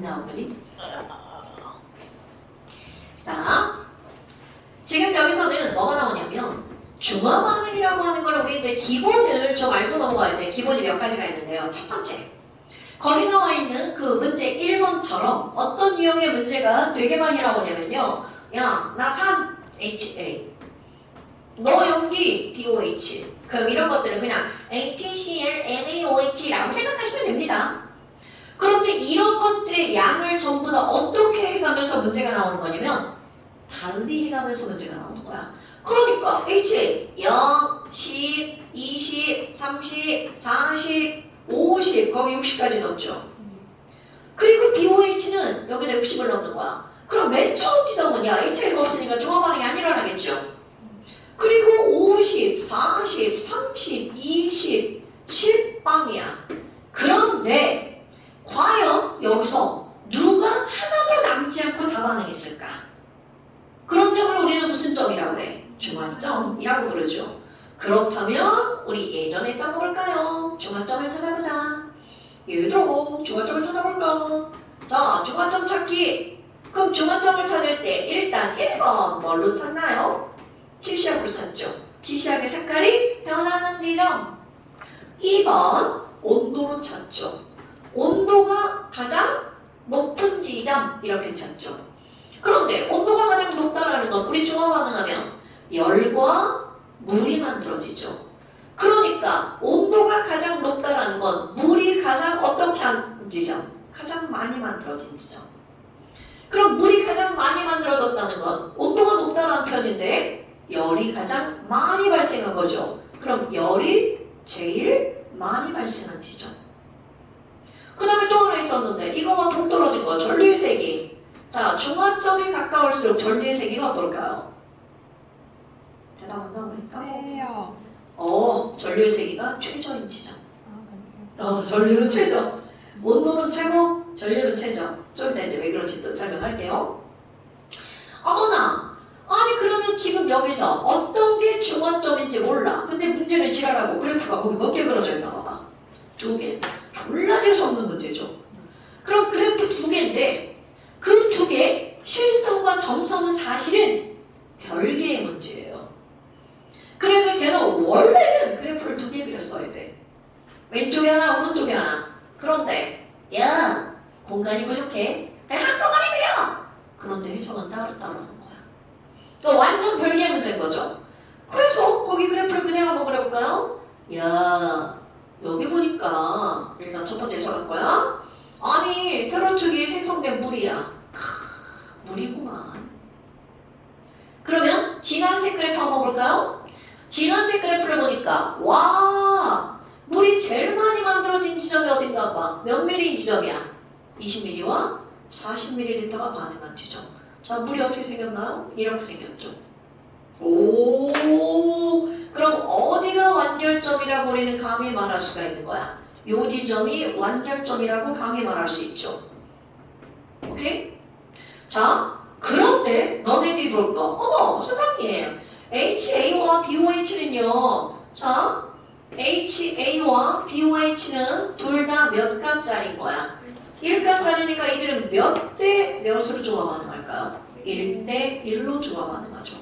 안 나오거니? 자, 지금 여기서는 뭐가 나오냐면 중화 반응이라고 하는 걸 우리 이제 기본을 좀 알고 넘어가야 돼. 기본이 몇 가지가 있는데요. 첫 번째, 거기 나와 있는 그 문제 1번처럼 어떤 유형의 문제가 되게 많이 나오냐면요. 야, 나 산 HA, 너 용기 BOH. 그럼 이런 것들은 그냥 HCl, NaOH라고 생각하시면 됩니다. 그런데 이런 것들의 양을 전부 다 어떻게 해가면서 문제가 나오는 거냐면 달리 해가면서 문제가 나오는 거야. 그러니까 HA 0, 10, 20, 30, 40, 50 거기 60까지 넣었죠. 그리고 BOH는 여기다 60을 넣는 거야. 그럼 맨 처음 지점은 야 HA가 없으니까 중화 반응이 안 일어나겠죠. 그리고 50, 40, 30, 20, 10빵이야. 그런데 과연 여기서 누가 하나도 남지 않고 다 반응했을까? 그런 점을 우리는 무슨 점이라고 그래? 중화점이라고 부르죠. 그렇다면 우리 예전에 했던 거 볼까요? 중화점을 찾아보자. 얘들아, 중화점을 찾아볼까? 자, 중화점 찾기. 그럼 중화점을 찾을 때 일단 1번 뭘로 찾나요? T시약으로 찾죠. T시약의 색깔이 변하는 지점. 2번 온도로 찾죠. 온도가 가장 높은 지점 이렇게 찾죠. 그런데 온도가 가장 높다라는 건 우리 중화 반응하면 열과 물이 만들어지죠. 그러니까 온도가 가장 높다라는 건 물이 가장 어떻게 한 지점? 가장 많이 만들어진 지점. 그럼 물이 가장 많이 만들어졌다는 건 온도가 높다라는 편인데 열이 가장 많이 발생한 거죠. 그럼 열이 제일 많이 발생한 지점. 그 다음에 또 하나 있었는데 이거와 동떨어진 거 전류의 세기. 자, 중화점이 가까울수록 전류의 세기가 어떨까요? 대답 안 나오니까? 네요. 전류의 세기가 최저인 지점. 전류는 최저. 온도는 최고, 전류는 최저. 좀 이따 이제 왜 그런지 또 설명할게요. 어머나! 아니 그러면 지금 여기서 어떤 게 중화점인지 몰라. 근데 문제는 지랄하고 그래프가 거기 몇 개 그려져 있나 봐봐. 2개. 졸라 재수 없는 문제죠. 그럼 그래프 2개인데 그 2개 실선과 점선은 사실은 별개의 문제예요. 그래서 걔는 원래는 그래프를 2개 그렸어야 돼. 왼쪽에 하나 오른쪽에 하나. 그런데 야 공간이 부족해. 그냥 한꺼번에 그려. 그런데 해석은 따로따로 하는 거야. 그러니까 완전 별개의 문제인 거죠. 그래서 거기 그래프를 그냥 한번 그려볼까요? 야 여기 보니까 일단 첫 번째 해석할 거야. 아니 세로축이 생성된 물이야. 물이구만. 그러면 진환색 그래프 한번 볼까요? 진환색 그래프를 보니까 와 물이 제일 많이 만들어진 지점이 어딘가 봐. 몇 미리인 지점이야? 20ml와 40ml가 반응한 지점. 자, 물이 어떻게 생겼나요? 이렇게 생겼죠. 오, 그럼 어디가 완결점이라고 우리는 감히 말할 수가 있는 거야? 요 지점이 완결점이라고 감히 말할 수 있죠. 오케이? 자, 그런데 너네들이 볼 거. 어머, 선생님. HA와 BOH는요. 자, HA와 BOH는 둘 다 몇 가짜리인 거야? 1가짜리니까 이들은 몇 대 몇으로 중화 반응할까요? 1대 1로 중화 반응하죠.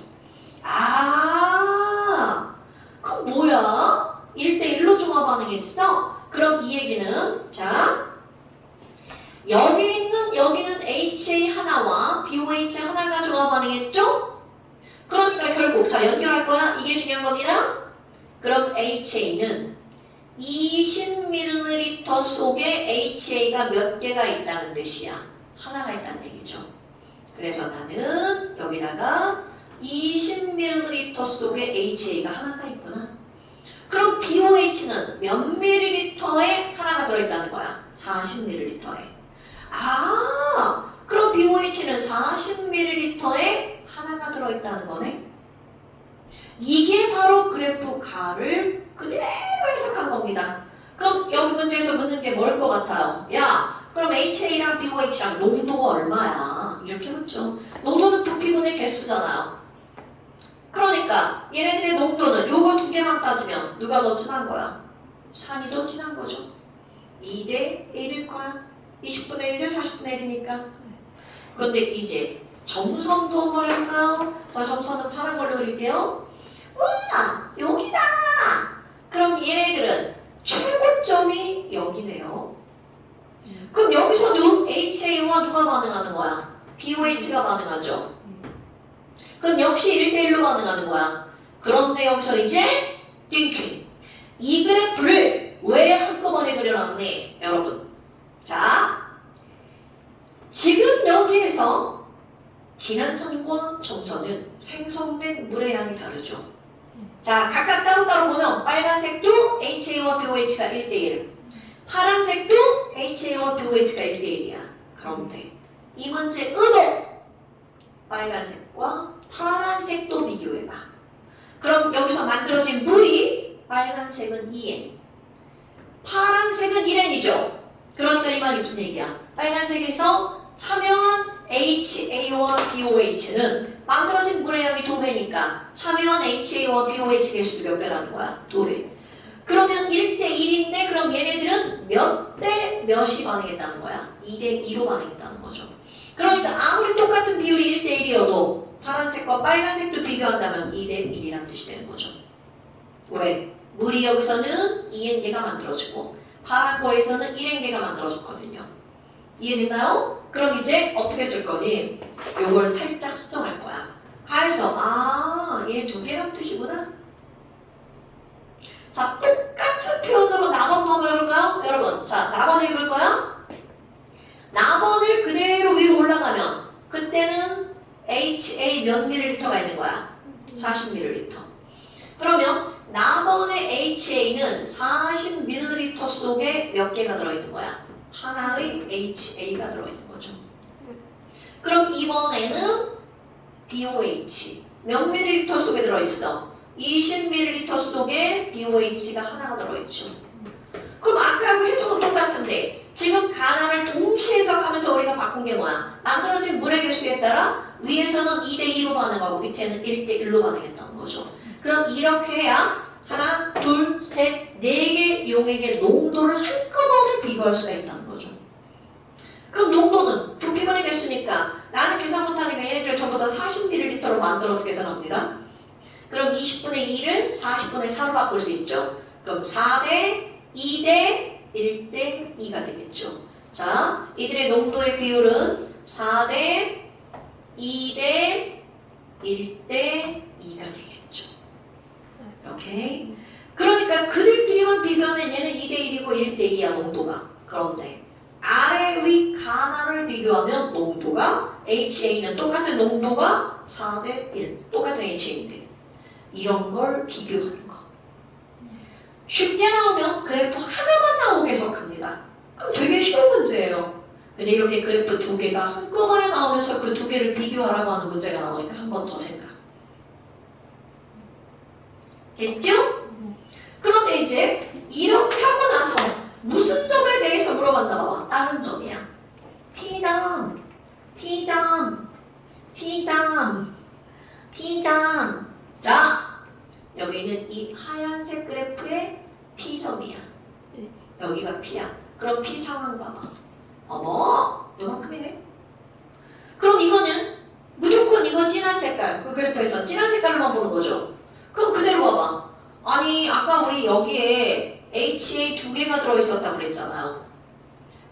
아, 그럼 뭐야? 1대 1로 중화 반응했어? 그럼 이 얘기는 자 여기는 HA 하나와 BOH 하나가 중화 반응했죠? 그러니까 결국 자 연결할 거야. 이게 중요한 겁니다. 그럼 HA는 20ml 속에 HA가 몇 개가 있다는 뜻이야. 하나가 있다는 얘기죠. 그래서 나는 여기다가 20ml 속에 HA가 하나가 있구나. 그럼 BOH는 몇 ml에 하나가 들어있다는 거야? 40ml에. 아, 그럼 BOH는 40ml에 하나가 들어있다는 거네. 이게 바로 그래프 가를 그대로 해석한 겁니다. 그럼 여기 문제에서 묻는 게 뭘 것 같아요? 야, 그럼 HA랑 BOH랑 농도가 얼마야? 이렇게 묻죠. 농도는 부피분의 개수잖아요. 그러니까 얘네들의 농도는 요거 2개만 따지면 누가 더 진한 거야? 산이 더 진한 거죠. 2대 1일 거야. 20분의 1대 40분의 1이니까. 근데 이제 점선도 한번 해볼까요? 자, 점선은 파란 걸로 그릴게요. 와, 여기다! 그럼 얘네들은 최고점이 여기네요. 그럼 여기서도 HA와 누가 반응하는 거야? BOH가 반응하죠. 그럼 역시 1대1로 반응하는 거야. 그런데 여기서 이제 띵킹. 이 그래프를 왜 한꺼번에 그려놨네, 여러분? 자, 지금 여기에서 진한선과 점선은 생성된 물의 양이 다르죠. 자, 각각 따로따로 보면 빨간색도 HA와 BOH가 1대1, 파란색도 HA와 BOH가 1대1이야. 그런데 이 문제 의도! 빨간색과 파란색도 비교해봐. 그럼 여기서 만들어진 물이 빨간색은 2N, 파란색은 1N이죠. 그러니까 이 말이 무슨 얘기야? 빨간색에서 참여한 HA와 BOH는 만들어진 물의 양이 2배니까 참여한 HA와 BOH 개수도 몇 배라는 거야? 2배. 그러면 1대1인데 그럼 얘네들은 몇 대 몇이 반응했다는 거야? 2대2로 반응했다는 거죠. 그러니까 아무리 똑같은 비율이 1대1이어도 파란색과 빨간색도 비교한다면 2대1이라는 뜻이 되는 거죠. 왜? 물이 여기서는 2N개가 만들어지고 파란 거에서는 1N개가 만들어졌거든요. 이해됐나요? 그럼 이제 어떻게 쓸 거니? 요걸 살짝 수정할 거야. 가에서 얘 2개란 뜻이구나. 자, 똑같은 표현으로 남원도 한번 해볼까요? 여러분, 자, 남원 읽을 거야? 남원을 그대로 위로 올라가면 그때는 HA 몇 밀리리터가 있는 거야? 40ml. 그러면 남원의 HA는 40ml 속에 몇 개가 들어있는 거야? 하나의 HA가 들어있는 거죠. 그럼 이번에는 BOH 몇 밀리리터 속에 들어있어? 20ml 속에 BOH가 하나가 들어있죠. 그럼 아까하고 해석은 똑같은데 지금 가나를 동시에 해석하면서 우리가 바꾼 게 뭐야? 만들어진 물의 개수에 따라 위에서는 2대2로 반응하고 밑에는 1대1로 반응했다는 거죠. 그럼 이렇게 해야 하나, 둘, 셋, 네 개 용액의 농도를 한꺼번에 비교할 수가 있다는 거죠. 그럼 농도는 부피분의 개수니까 나는 계산 못하니까 얘네들 전부 다 40ml로 만들어서 계산합니다. 그럼 20분의 2를 40분의 4로 바꿀 수 있죠. 그럼 4대 2대 1대 2가 되겠죠. 자, 이들의 농도의 비율은 4대 2대 1대 2가 되겠죠. 오케이. 그러니까 그들끼리만 비교하면 얘는 2대 1이고 1대 2야 농도가. 그런데 아래 위 가나를 비교하면 농도가 HA는 똑같은 농도가 4대 1 똑같은 HA인데 이런 걸 비교하는 거. 쉽게 나오면 그래프 하나만 나오게 해석합니다. 그럼 되게 쉬운 문제예요. 근데 이렇게 그래프 2개가 한꺼번에 나오면서 그 2개를 비교하라고 하는 문제가 나오니까 한 번 더 생각. 됐죠? 그런데 이제 이렇게 하고 나서 무슨 점에 대해서 물어본다 봐봐. 다른 점이야. P점, P점, P점, P점. 자, 여기는 이 하얀색 그래프의 P점이야. 여기가 P야. 그럼 P 상황 봐봐. 어머, 요만큼이네. 그럼 이거는 무조건 이거 진한 색깔, 그 그래프에서 진한 색깔로만 보는 거죠. 그럼 그대로 봐봐. 아니, 아까 우리 여기에 HA 2개가 들어있었다고 그랬잖아요.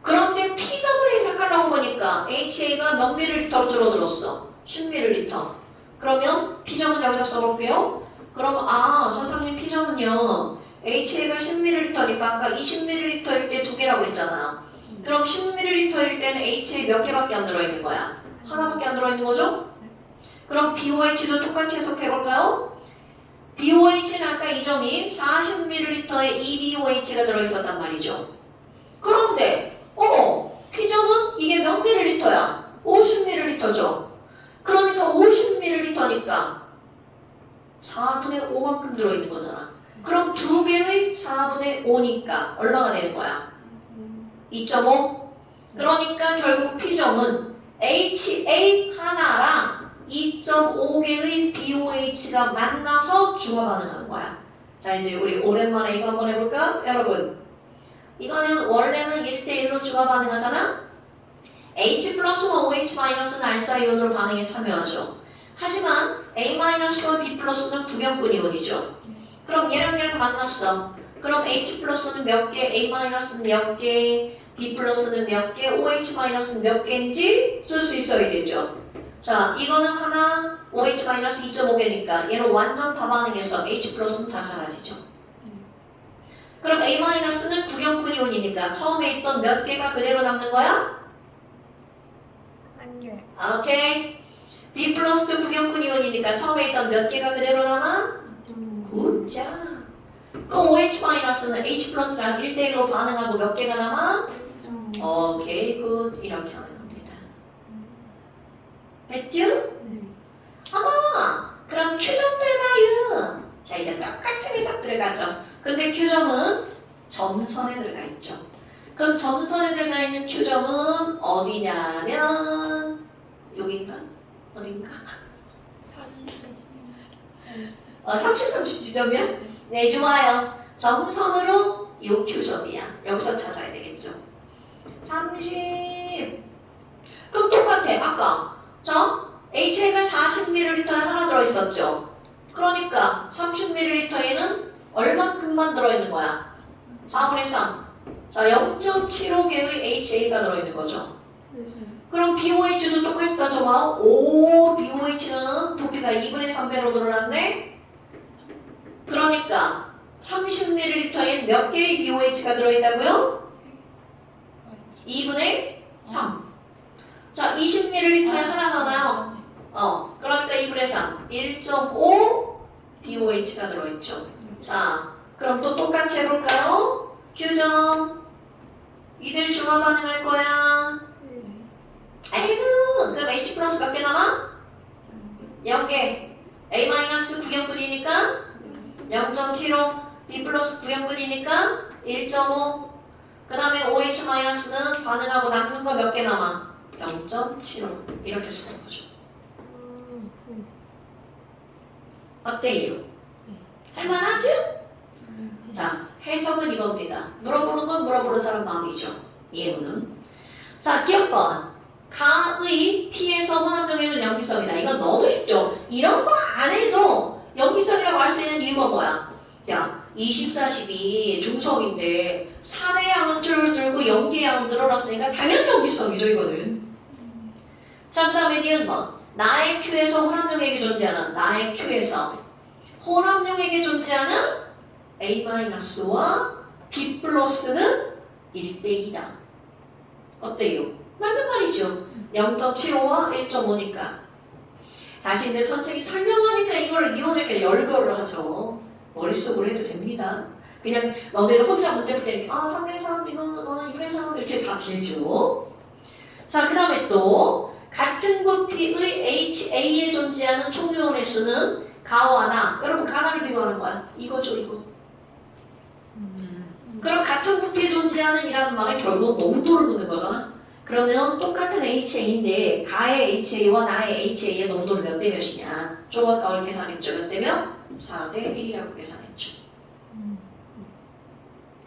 그런데 P점을 해석하려고 보니까 HA가 몇 밀리리터로 줄어들었어? 10ml. 그러면 P점은 여기다 써볼게요. 그럼 선생님 P점은요 HA가 10ml니까 아까 20ml일 때 2개라고 그랬잖아요. 그럼 10ml일 때는 HA 몇 개밖에 안 들어있는 거야? 하나밖에 안 들어있는 거죠? 그럼 BOH도 똑같이 해석해볼까요? BOH는 아까 이 점이 40ml에 EBOH가 들어있었단 말이죠. 그런데 P점은 이게 몇 밀리리터야? 50ml죠. 그러니까 50ml니까 4분의 5만큼 들어있는 거잖아. 그럼 2개의 4분의 5니까 얼마가 되는 거야? 2.5? 그러니까 결국 P점은 HA 하나랑 2.5개의 BOH가 만나서 중화 반응하는 거야. 자, 이제 우리 오랜만에 이거 한번 해볼까? 여러분, 이거는 원래는 1대1로 주가 반응하잖아? H 플러스와 OH 마이너스는 알자 이온으로 반응에 참여하죠. 하지만 A-와 B 플러스는 구경꾼 이온이죠. 그럼 얘랑 얘랑 만났어. 그럼 H 플러스는 몇 개, A-는 몇 개, B 플러스는 몇 개, OH-는 몇 개인지 쓸 수 있어야 되죠. 자, 이거는 하나, OH-2.5개니까 얘는 완전 다 반응해서 H 플러스는 다 사라지죠. 그럼 A-는 구경꾼 이온이니까 처음에 있던 몇 개가 그대로 남는 거야? 한 개. 오케이. B 플러스도 구경꾼 이온이니까 처음에 있던 몇 개가 그대로 남아? 굿자. 그럼 OH-는 H 플러스랑 1대1로 반응하고 몇 개가 남아? 오케이, 굿. 이렇게 하는 겁니다. 됐죠? 네. 그럼 Q점 들어가요. 자, 이제 똑같은 해석 들어가죠. 근데 Q점은 점선에 들어가 있죠. 그럼 점선에 들어가 있는 Q점은 어디냐면 여기인가? 어딘가? 30 지점이야? 네, 좋아요. 점선으로 이 Q점이야. 여기서 찾아야 되겠죠. 30. 그럼 똑같아. 아까 자, HA가 40ml에 하나 들어있었죠. 그러니까 30ml에는 얼만큼만 들어있는 거야? 4분의 3. 자, 0.75개의 HA가 들어있는 거죠. 그럼 BOH도 똑같이 따져봐. BOH는 부피가 2분의 3배로 늘어났네? 그러니까 30ml에 몇 개의 BOH가 들어있다고요? 2분의 3. 자, 20ml에 하나잖아요. 그러니까 2분의 3. 1.5 BOH가 들어있죠. 자, 그럼 또 똑같이 해볼까요? Q점. 이들 중화 반응할 거야. 아이고, 그럼 H 플러스 몇 개 남아? 0개. A 마이너스 구경꾼이니까 0.75. B 플러스 구경꾼이니까 1.5. 그 다음에 OH 마이너스는 반응하고 남는 거 몇 개 남아? 0.75. 이렇게 쓰는 거죠. 어때요? 할만하죠? 자, 해석은 이겁니다. 물어보는 건 물어보는 사람 마음이죠. 예문은. 자, 기억번. 가의 P에서 혼합용액은 염기성이다. 이건 너무 쉽죠? 이런 거 안 해도 염기성이라고 할 수 있는 이유가 뭐야? 야, 24, 12 중성인데 산의 양은 줄어들고 염기의 양은 늘어났으니까 당연히 염기성이죠, 이거는. 자, 그 다음에 니은 뭐? 나의 Q에서 혼합용액이 존재하는 나의 Q에서 혼합용액이 존재하는 A-와 B 플러스는 1대2다. 어때요? 맞는 말이죠. 0.75와 1.5니까. 사실 이제 선생님이 설명하니까 이걸 이혼을 열거를 하죠. 머릿속으로 해도 됩니다. 그냥 너네를 혼자 문제 풀 때 이렇게 3분의 3, 이거 2분의 3 이렇게 다 되죠. 자, 그 다음에 또 같은 부피의 HA에 존재하는 총이온의 수는 가와 나. 여러분 가나를 비교하는 거야. 이거죠, 이거. 그럼 같은 부피에 존재하는 이라는 말은 결국 농도를 묻는 거잖아. 그러면 똑같은 HA인데 가의 HA와 나의 HA의 농도를 몇 대 몇이냐. 좀 아까 우리 계산했죠. 몇 대 몇? 4대 1이라고 계산했죠.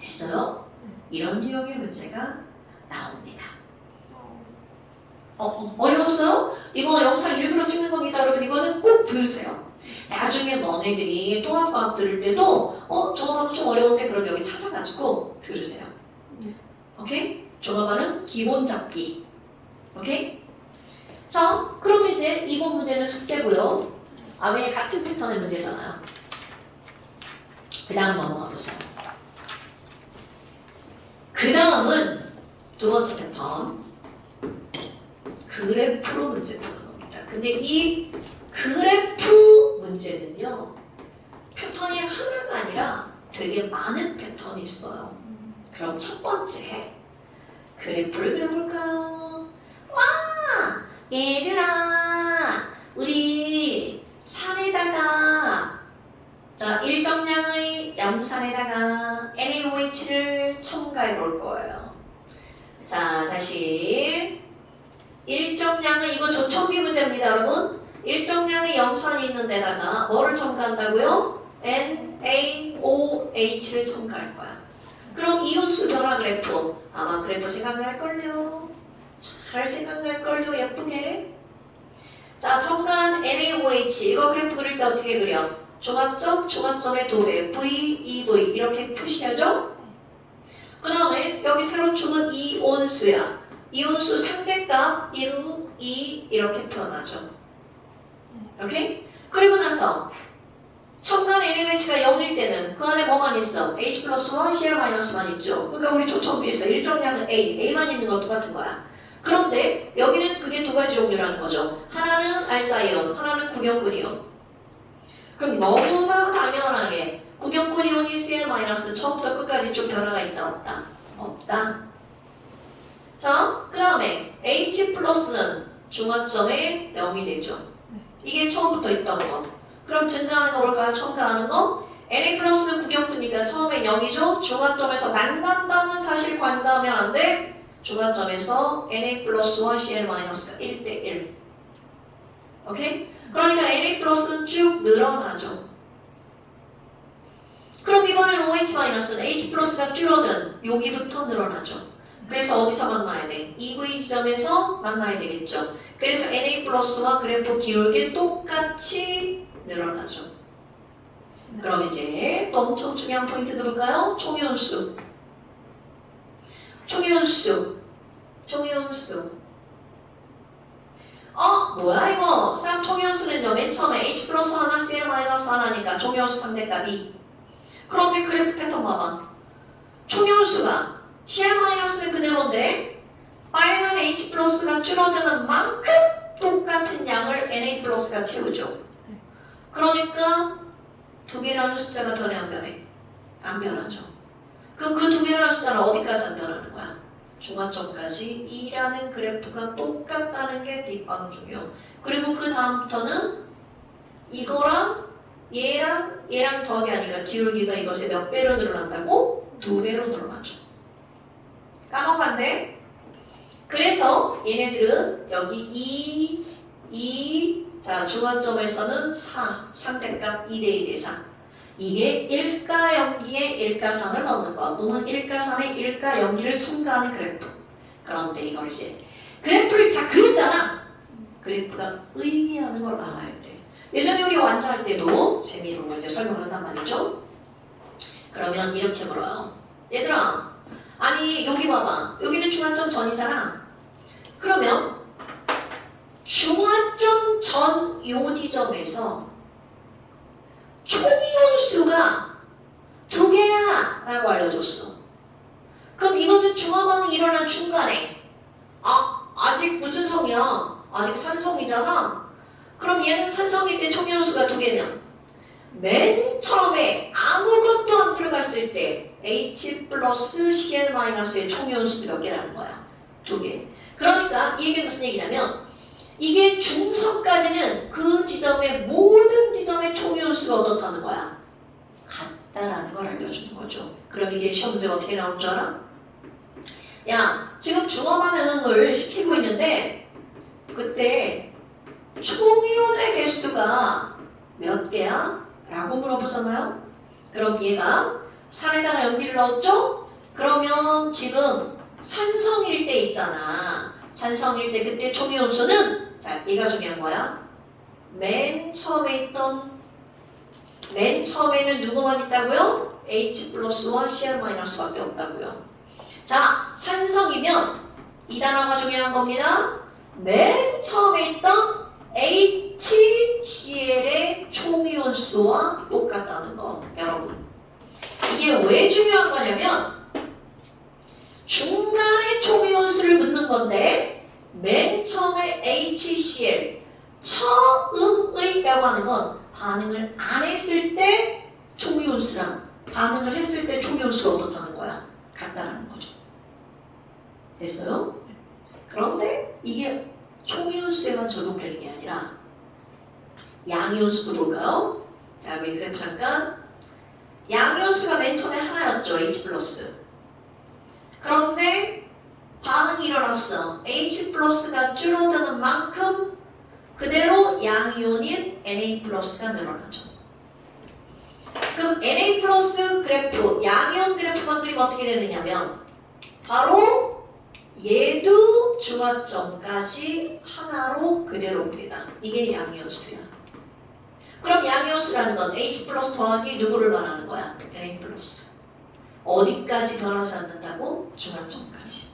됐어요? 이런 유형의 문제가 나옵니다. 어려웠어요? 이거 영상 일부러 찍는 겁니다. 여러분 이거는 꼭 들으세요. 나중에 너네들이 통합과학 들을 때도 저거는 좀 어려운데 그럼 여기 찾아가지고 들으세요. 오케이? 종합하는 기본 잡기. 오케이? 자, 그럼 이제 이번 문제는 숙제고요. 왜냐 같은 패턴의 문제잖아요. 그 다음 넘어가 보세요. 그 다음은 두 번째 패턴. 그래프로 문제 푸는 겁니다. 근데 이 그래프 문제는요. 패턴이 하나가 아니라 되게 많은 패턴이 있어요. 그럼 첫 번째 그래프를 그려볼까요? 와! 얘들아! 우리 산에다가 자 일정량의 염산에다가 NaOH를 첨가해 볼 거예요. 자 다시 일정량의 이거 조청기 문제입니다 여러분. 일정량의 염산이 있는 데다가 뭐를 첨가한다고요? NaOH를 첨가할 거야. 그럼 이온수 변화 얼마나 그래프? 아마 그래프 생각날걸요. 잘 생각날걸요. 예쁘게. 자, 첨가한 NaOH 이거 그래프 그릴 때 어떻게 그려? 중화점, 중화점의 도배 V, EV 이렇게 표시하죠? 그 다음에 여기 새로 주는 이온수야. 이온수 상대값 1, 2 이렇게 표현하죠. 오케이? 그리고 나서 첨가한 NaOH가 0일 때는 그 안에 뭐만 있어? H 플러스와 Cl 마이너스만 있죠. 그러니까 우리 초점비에서 일정량은 A만 있는 건 똑같은 거야. 그런데 여기는 그게 두 가지 종류라는 거죠. 하나는 알자이온, 하나는 구경꾼이온. 그럼 너무나 당연하게 구경꾼이온이 Cl 마이너스 처음부터 끝까지 좀 변화가 있다 없다? 없다. 자, 그 다음에 H 플러스는 중화점에 0이 되죠. 이게 처음부터 있던 거. 그럼 증가하는 거 볼까요? 첨가하는 거? Na 플러스는 구경꾼이니까 처음에 0이죠. 중화점에서 만난다는 사실 관가하면 안 돼. 중화점에서 Na 플러스와 Cl 마이너스가 1대1. 오케이? 그러니까 Na 플러스는 쭉 늘어나죠. 그럼 이번엔 OH 마이너스는 H 플러스가 줄어든 여기부터 늘어나죠. 그래서 어디서 만나야 돼? EV 지점에서 만나야 되겠죠. 그래서 Na 플러스와 그래프 기울기 똑같이 늘어나죠. 그럼 이제 또 엄청 중요한 포인트 들어볼까요? 총이온수. 뭐야 이거? 쌍총이온수는요 맨 처음에 H 플러스 하나, Cl 마이너스 하나니까 총이온수 상대값이. 그런데 그래프 패턴 봐봐. 총이온수가 Cl 마이너스는 그대로인데 빨간 H 플러스가 줄어드는 만큼 똑같은 양을 Na 플러스가 채우죠. 그러니까 두 개라는 숫자가 변해 안 변해? 안 변하죠. 그럼 그 두 개라는 숫자는 어디까지 안 변하는 거야? 중화점까지 2라는 그래프가 똑같다는 게 뒷방 중요. 그리고 그 다음부터는 이거랑 얘랑 더하기 하니까 기울기가 이것의 몇 배로 늘어난다고? 2배로 늘어나죠. 까먹었네? 그래서 얘네들은 여기 2, 자 중화점에서는 4, 상대값 2대2 대 4. 이게 일가연기에 일가상을 넣는 것 또는 일가상에 일가연기를 첨가하는 그래프. 그런데 이걸 이제 그래프를 다 그렸잖아. 그래프가 의미하는 걸 알아야 돼. 예전에 우리 완자할 때도 재미있는 걸 이제 설명을 한단 말이죠. 그러면 이렇게 물어요. 얘들아, 아니 여기 봐봐. 여기는 중화점 전이잖아. 그러면 중화점 전 요 지점에서 총이온수가 2개야 라고 알려줬어. 그럼 이거는 중화 반응이 일어난 중간에 아직 무슨 성이야? 아직 산성이잖아. 그럼 얘는 산성일 때 총이온수가 2개면 맨 처음에 아무것도 안 들어갔을 때 H 플러스 Cl 마이너스의 총이온수가 몇 개라는 거야? 2개. 그러니까 이 얘기는 무슨 얘기냐면 이게 중성까지는 그 지점의 모든 지점의 총이온수가 어떻다는 거야? 같다라는 걸 알려주는 거죠. 그럼 이게 시험 문제가 어떻게 나오는 줄 알아? 야, 지금 중화 반응을 시키고 있는데 그때 총이온의 개수가 몇 개야? 라고 물어보잖아요. 그럼 얘가 산에다가 연기를 넣었죠? 그러면 지금 산성일 때 있잖아. 산성일 때 그때 총이온수는 자, 얘가 중요한 거야. 맨 처음에는 누구만 있다고요? H 플러스와 Cl 마이너스밖에 없다고요. 자, 산성이면 이 단어가 중요한 겁니다. 맨 처음에 있던 HCl의 총이온수와 똑같다는 거, 여러분. 이게 왜 중요한 거냐면 중간에 총이온수를 묻는 건데 맨 처음에 HCl 처음의라고 하는 건 반응을 안 했을 때 총이온수랑 반응을 했을 때 총이온수가 어떻다는 거야? 같다라는 거죠. 됐어요? 그런데 이게 총이온수에만 적용되는 게 아니라 양이온수도 볼까요? 자, 여기 그래프 잠깐. 양이온수가 맨 처음에 하나였죠. H 플러스. 그런데 반응이 일어났어. H 플러스가 줄어드는 만큼 그대로 양이온인 Na 플러스가 늘어나죠. 그럼 Na 플러스 그래프, 양이온 그래프만 그리면 어떻게 되느냐면 바로 얘도 중화점까지 하나로 그대로 옵니다. 이게 양이온수야. 그럼 양이온수라는 건 H 플러스 더하기 누구를 말하는 거야? Na 플러스. 어디까지 변하지 않는다고? 중화점까지.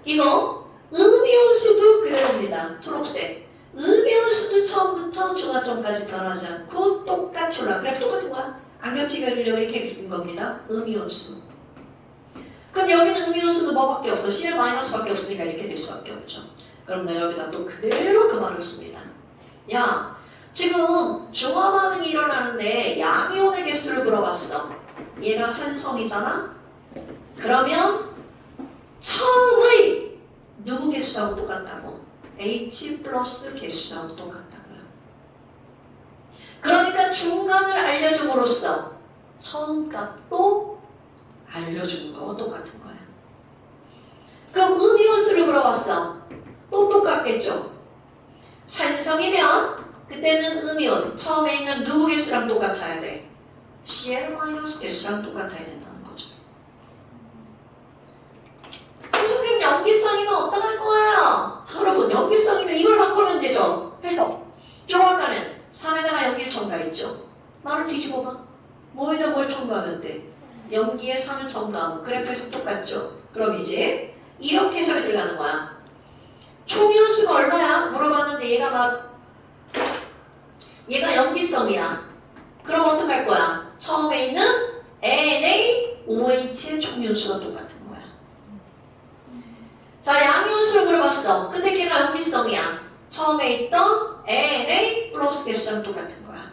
이거 음이온수도 그래옵니다. 초록색. 음이온수도 처음부터 중화점까지 변하지 않고 똑같이 올라. 그래 똑같은 거야. 안 겹치게 하려고 이렇게 그린 겁니다. 음이온수. 그럼 여기는 음이온수도 뭐밖에 없어? Cl 마이너스밖에 없으니까 이렇게 될 수밖에 없죠. 그럼 내가 여기다 또 그대로 그 말을 씁니다. 야, 지금 중화 반응이 일어나는데 양이온의 개수를 물어봤어. 얘가 산성이잖아? 그러면 처음의 누구 개수하고 똑같다고? H 플러스 개수하고 똑같다고요. 그러니까 중간을 알려줌으로써 처음 값도 알려주는 거와 똑같은 거야. 그럼 음이온수를 물어봤어. 또 똑같겠죠. 산성이면 그때는 음이온 처음에 있는 누구 개수랑 똑같아야 돼? Cl 마이너스 개수랑 똑같아야 된다는 거죠. 선생님 염기성이면 어떡할 거예요? 여러분 염기성이면 이걸 바꾸면 되죠. 해서 좀 아까는 산에다가 염기를 첨가했죠. 말을 뒤집어 봐. 뭐에다 뭘 첨가하면 돼? 염기에 산을 첨가하면 그래프에서 똑같죠. 그럼 이제 이렇게 해석이 들어가는 거야. 총이온수가 얼마야? 물어봤는데 얘가 염기성이야. 그럼 어떡할 거야? 처음에 있는 NaOH의 총이온수가 똑같은 거야. 자, 양이온수를 물어봤어. 근데 걔가 염기성이야. 처음에 있던 Na 플러스 개수랑 똑같은 거야.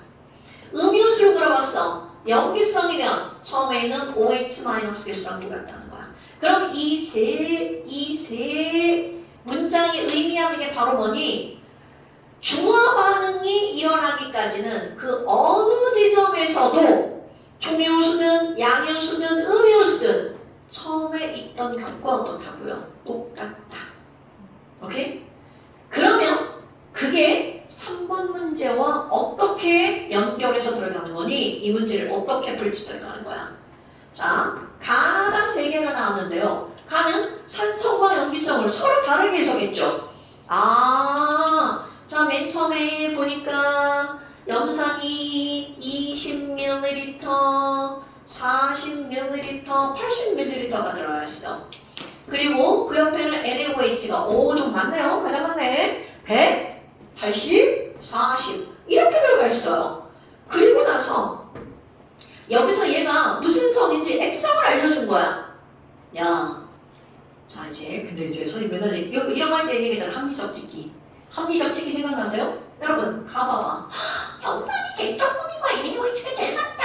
음이온수를 물어봤어. 염기성이면 처음에 있는 OH 마이너스 개수랑 똑같다는 거야. 그럼 이 세 문장이 의미하는 게 바로 뭐니? 중화 반응이 일어나기까지는 그 어느 지점에서도 총이온수든 양이온수든 음이온수든 처음에 있던 값과 어떻다고요? 똑같다. 오케이? 그러면 그게 3번 문제와 어떻게 연결해서 들어가는 거니? 이 문제를 어떻게 풀지 들어가는 거야. 자, 가랑 3개가 나왔는데요. 가는 산성과 염기성을 서로 다르게 해석했죠. 자, 맨 처음에 보니까 염산이 20ml, 40ml, 80ml가 들어가 있어. 그리고 그 옆에는 NaOH가 좀 많네요. 가장 많네. 100, 80, 40 이렇게 들어가 있어요. 그리고 나서 여기서 얘가 무슨 성인지 액성을 알려준 거야. 야, 자 이제 근데 이제 선생님 맨날 이런 거 할 때 얘기했잖아. 합리적 찍기. 합리적 찍기 생각나세요? 여러분 가봐봐. 영단이 쟁점문과 NaOH가 제일 많다.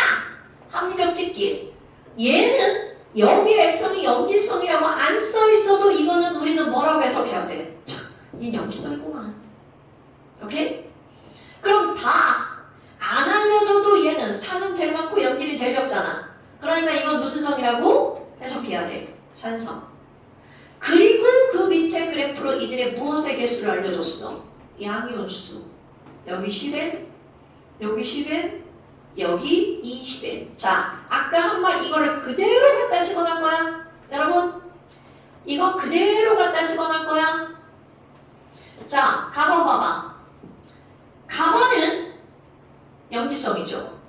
합리적 찍기. 얘는 여기에 액성이 염기성이라고 안 써있어도 이거는 우리는 뭐라고 해석해야 돼? 자, 얘는 염기성이구만. 오케이? 그럼 다 안 알려줘도 얘는 산은 제일 많고 염기는 제일 적잖아. 그러니까 이건 무슨 성이라고 해석해야 돼? 산성. 그리고 그 밑에 그래프로 이들의 무엇의 개수를 알려줬어? 양이온수. 여기 10N, 여기 10N, 여기 20N. 자, 아까 한 말 이거를 그대로 갖다 집어넣을 거야. 여러분, 이거 그대로 갖다 집어넣을 거야. 자, 가번 봐봐. 가번은 염기성이죠.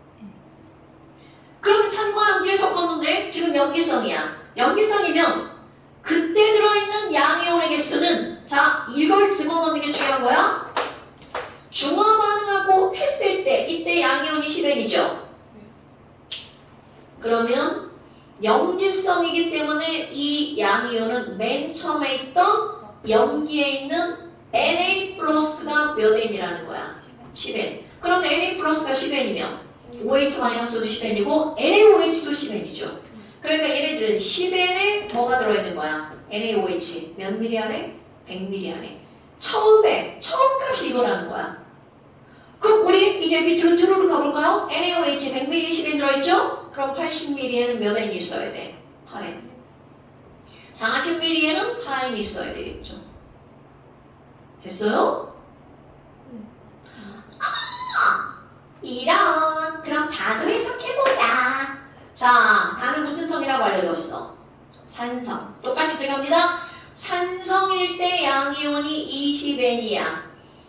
그럼 산과 염기를 섞었는데 지금 염기성이야. 염기성이면 그때 들어있는 양이온의 개수는 자, 이걸 집어넣는 게 중요한 거야. 중화 반응하고 했을 때 이때 양이온이 10N이죠. 그러면 염기성이기 때문에 이 양이온은 맨 처음에 있던 염기에 있는 Na 플러스가 몇 N이라는 거야? 10N. 그럼 Na 플러스가 10N이면 OH 마이너스도 10N이고 NaOH도 10N이죠. 그러니까 얘네들은 10N에 뭐가 들어있는 거야? NaOH 몇 미리 안에? 100ml 안에. 처음 값이 이거라는 거야. 그럼 우리 이제 밑으로 주르륵 가볼까요? NaOH 100ml 10N 들어있죠? 그럼 80ml에는 몇 N이 있어야 돼? 8N. 40ml에는 4N이 있어야 되겠죠. 됐어요? 이런. 그럼 다도 해석해보자. 자, 다는 무슨 성이라고 알려줬어? 산성. 똑같이 들어갑니다. 산성일 때 양이온이 20N이야.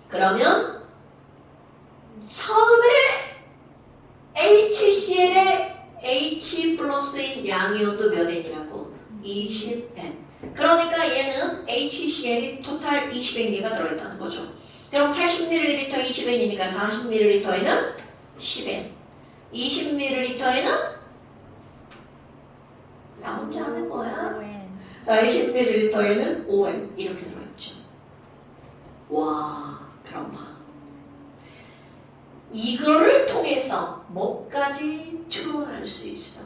그러면 처음에 HCl에 H 플러스인 양이온도 몇 N이라고? 20N. 그러니까 얘는 HCl이 토탈 20N개가 들어있다는 거죠. 그럼 80ml 20N이니까 40ml에는 10N. 20ml에는 나오지 않은 거야. 웬. 자, 20ml에는 5N 이렇게 들어있죠. 와, 그럼 봐. 이거를 통해서 뭐까지 추론할 수 있어?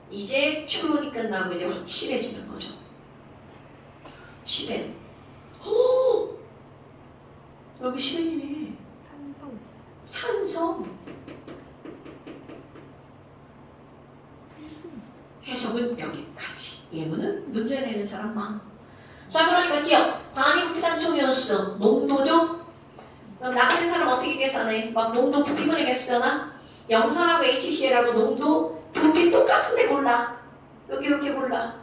이제 추론이 끝나고 이제 확실해지는 거죠. 10N. 오! 여기 10N이네. 산성. 산성. 해석은 여기까지. 예문은 문제 내는 사람만. 자, 그러니까 기억. 단위부피단 총이온수 농도죠? 그럼 나 같은 사람 어떻게 계산해? 막 농도 부피만 계수잖아? 염산하고 HCl하고 농도 부피 똑같은데 몰라. 여기 이렇게 몰라.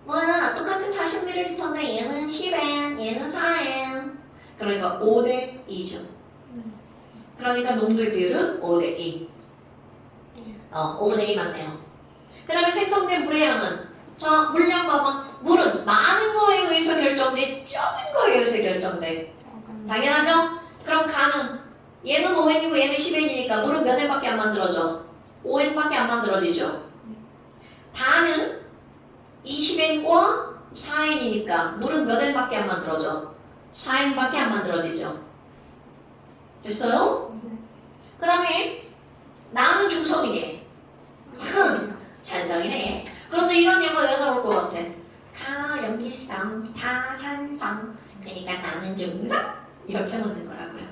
뭐야, 똑같은 40ml인데 얘는 10N, 얘는 4N. 그러니까 5대 2죠. 그러니까 농도의 비율은 5대 2. 5분의 2 맞네요. 그 다음에 생성된 물의 양은 자, 물량 봐봐. 물은 많은 거에 의해서 결정돼, 적은 거에 의해서 결정돼. 당연하죠? 그럼 간은 얘는 5N이고 얘는 10N이니까 물은 몇 N밖에 안 만들어져? 5N밖에 안 만들어지죠? 단은 20N과 4N이니까 물은 몇 N밖에 안 만들어져? 4N밖에 안 만들어지죠? 됐어요? 그 다음에 나는 중성이네. 산성이네. 그런데 이런 예가 왜 나올 것 같아? 가, 염기성, 다, 산성. 그러니까 나는 중성? 이렇게 만든 거라고요.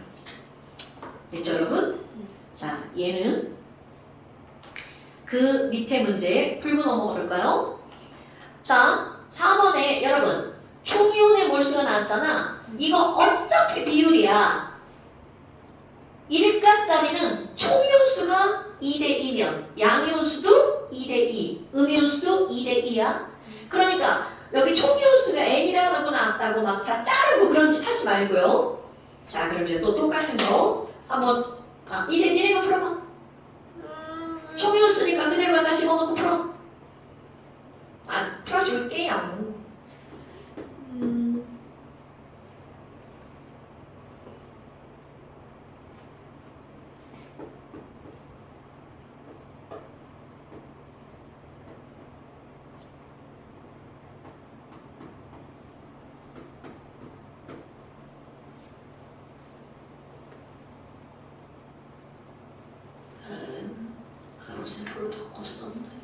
됐죠, 여러분? 자, 얘는 그 밑에 문제 풀고 넘어가 볼까요? 자, 4번에 여러분 총이온의 몰수가 나왔잖아. 이거 어차피 비율이야. 1가짜리는 총이온수가 2대2면 양이온수도 2대2, 음이온수도 2대2야. 그러니까 여기 총이온수가 N이라고 나왔다고 막 다 자르고 그런 짓 하지 말고요. 자, 그럼 이제 또 똑같은 거 한번 이제 니네가 풀어봐. 총이온수니까 그대로 갖다 집어넣고 풀어. 풀어줄게요. 가로 세로로 바꿨었네.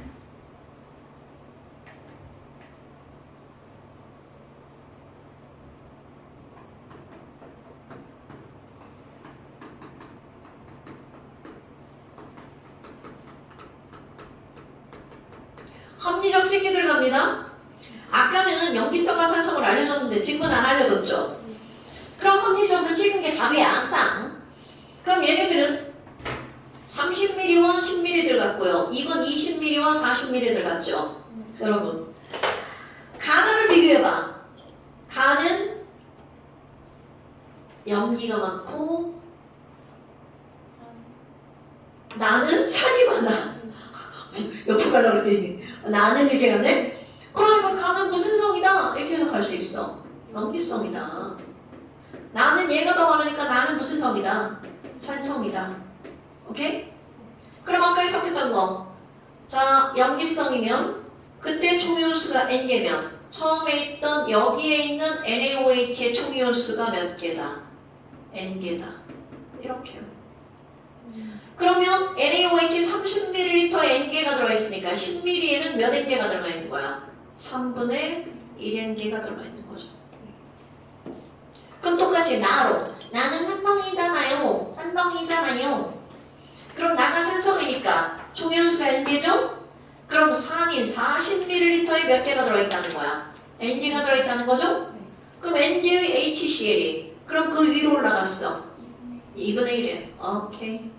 합리적 찍기 들어갑니다. 아까는 염기성과 산성을 알려줬는데 지금은 안 알려줬죠. 그럼 합리적으로 찍은 게 답이야 항상. 그럼 얘네들은 30ml와 10ml 들어갔고요. 이건 20ml와 40ml 들어갔죠. 여러분 간을 비교해봐. 간은 염기가 많고 나는 산이 많아. 옆에 가려고 그랬더니 나는 이렇게 갔네? 그러니까 간은 무슨 성이다? 이렇게 해석할 수 있어. 염기성이다. 나는 얘가 더 많으니까 나는 무슨 성이다? 산성이다. 오케이? 그럼 아까 해석했던 거. 자, 염기성이면 그때 총이온수가 N개면 처음에 있던 여기에 있는 NaOH의 총이온수가 몇 개다? N개다. 이렇게요. 그러면 NaOH 30ml에 N개가 들어있으니까 10ml에는 몇 N개가 들어가 있는 거야? 3분의 1N개가 들어가 있는 거죠. 그럼 똑같이 나로 나는 한 덩이잖아요. 한 덩이잖아요. 그럼 나가 산성이니까 총이온수가 N개죠? 그럼 산인 40ml에 몇 개가 들어있다는 거야? N개가 들어있다는 거죠? 그럼 N개의 HCl이 그럼 그 위로 올라갔어. 2분의 1에 오케이.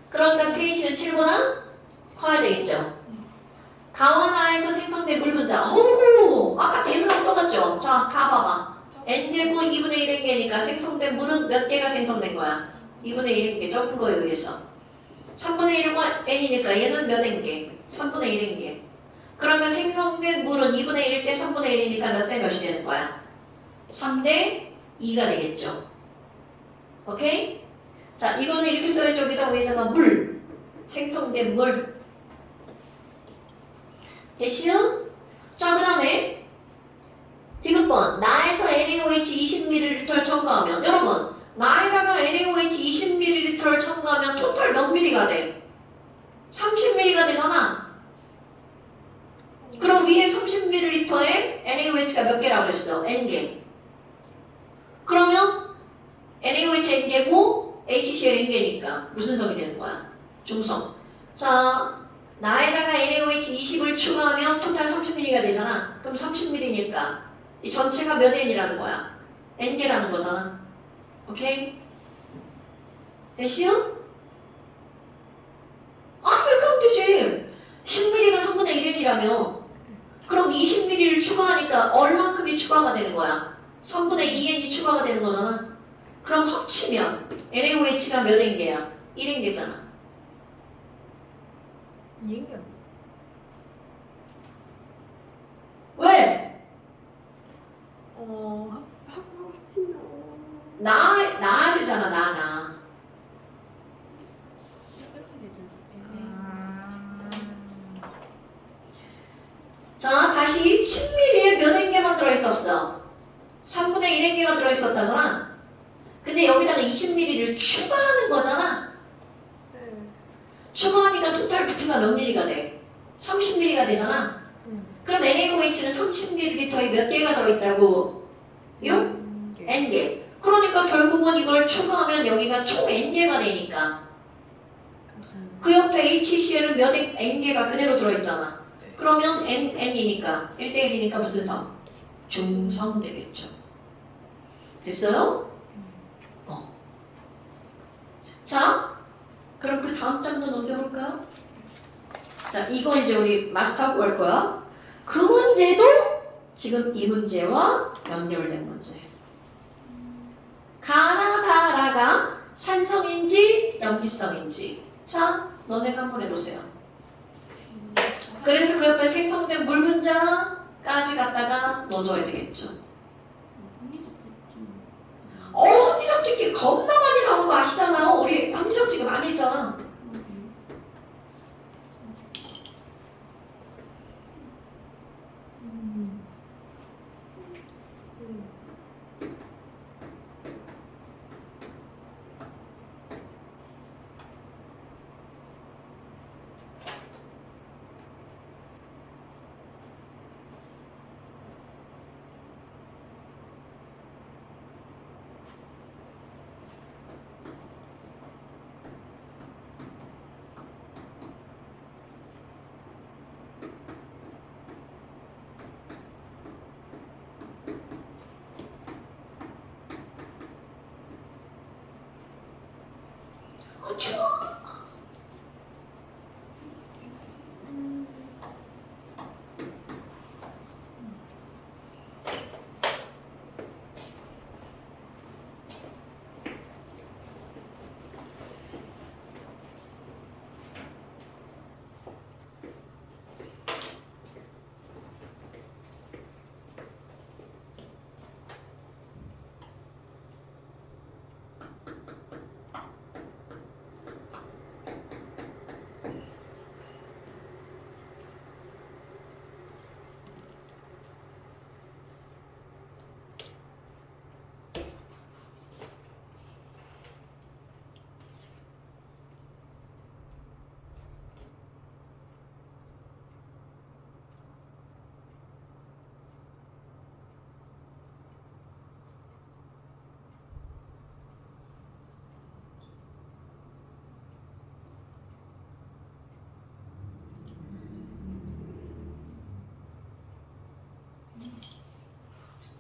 그러니까 pH는 7보다 커야 되겠죠. 강원하에서 생성된 물 분자. 오, 아까 대문하고 똑같죠? 자, 가봐봐. n개고 2분의 1인 개니까 생성된 물은 몇 개가 생성된 거야? 2분의 1인 개, 적은 거에 의해서. 3분의 1은 n이니까 얘는 몇 n 개? 3분의 1인 개. 그러면 생성된 물은 2분의 1일 때 3분의 1이니까 몇 대 몇이 되는 거야? 3대 2가 되겠죠. 오케이? 자, 이거는 이렇게 써야죠. 여기다 위에다가 물. 생성된 물. 됐시요? 자, 그 다음에 디귿번. 나에서 NaOH 20ml를 첨가하면 여러분, 나에다가 NaOH 20ml를 첨가하면 토탈 몇 ml가 돼? 30ml가 되잖아. 그럼 위에 30ml에 NaOH가 몇 개라고 그랬어? N개. 그러면 NaOH N개고 HCl N개니까 무슨 성이 되는 거야? 중성. 자, 나에다가 NaOH 20을 추가하면 토탈 30ml가 되잖아. 그럼 30ml니까 이 전체가 몇 N이라는 거야? N개라는 거잖아. 오케이? 됐시요? 아, 이렇게 하면 되지. 10ml가 3분의 1N이라며. 그럼 20ml를 추가하니까 얼만큼이 추가가 되는 거야? 3분의 2N이 추가가 되는 거잖아. 그럼 합치면 NaOH가 몇 N개야? 1N개잖아. 이행년. 왜? 합친다. 나르잖아, 나. 이렇게 되잖아. 자, 다시 10ml에 몇 N개만 들어있었어? 3분의 1N개가 들어있었다잖아. 근데 여기다가 20ml를 추가하는 거잖아. 네. 추가하니까 토탈 부피가 몇 ml가 돼? 30ml가 되잖아. 그럼 NaOH는 30ml에 몇 개가 들어있다고? 6? N개. 그러니까 결국은 이걸 추가하면 여기가 총 N개가 되니까 그 옆에 HCl은 몇 N개가 그대로 들어있잖아. 그러면 N이니까 1대1이니까 무슨 성? 중성 되겠죠. 됐어요? 자, 그럼 그 다음 장도 넘겨볼까요? 자, 이거 이제 우리 마스터하고 갈 거야. 그 문제도 지금 이 문제와 연결된 문제. 가나다라가 산성인지 염기성인지. 자, 너네가 한번 해보세요. 그래서 그 옆에 생성된 물 분자까지 갖다가 넣어줘야 되겠죠. 합리적 집기 겁나 많이 나오는 거 아시잖아요. 우리 합리적 집기 많이 했잖아. 추워.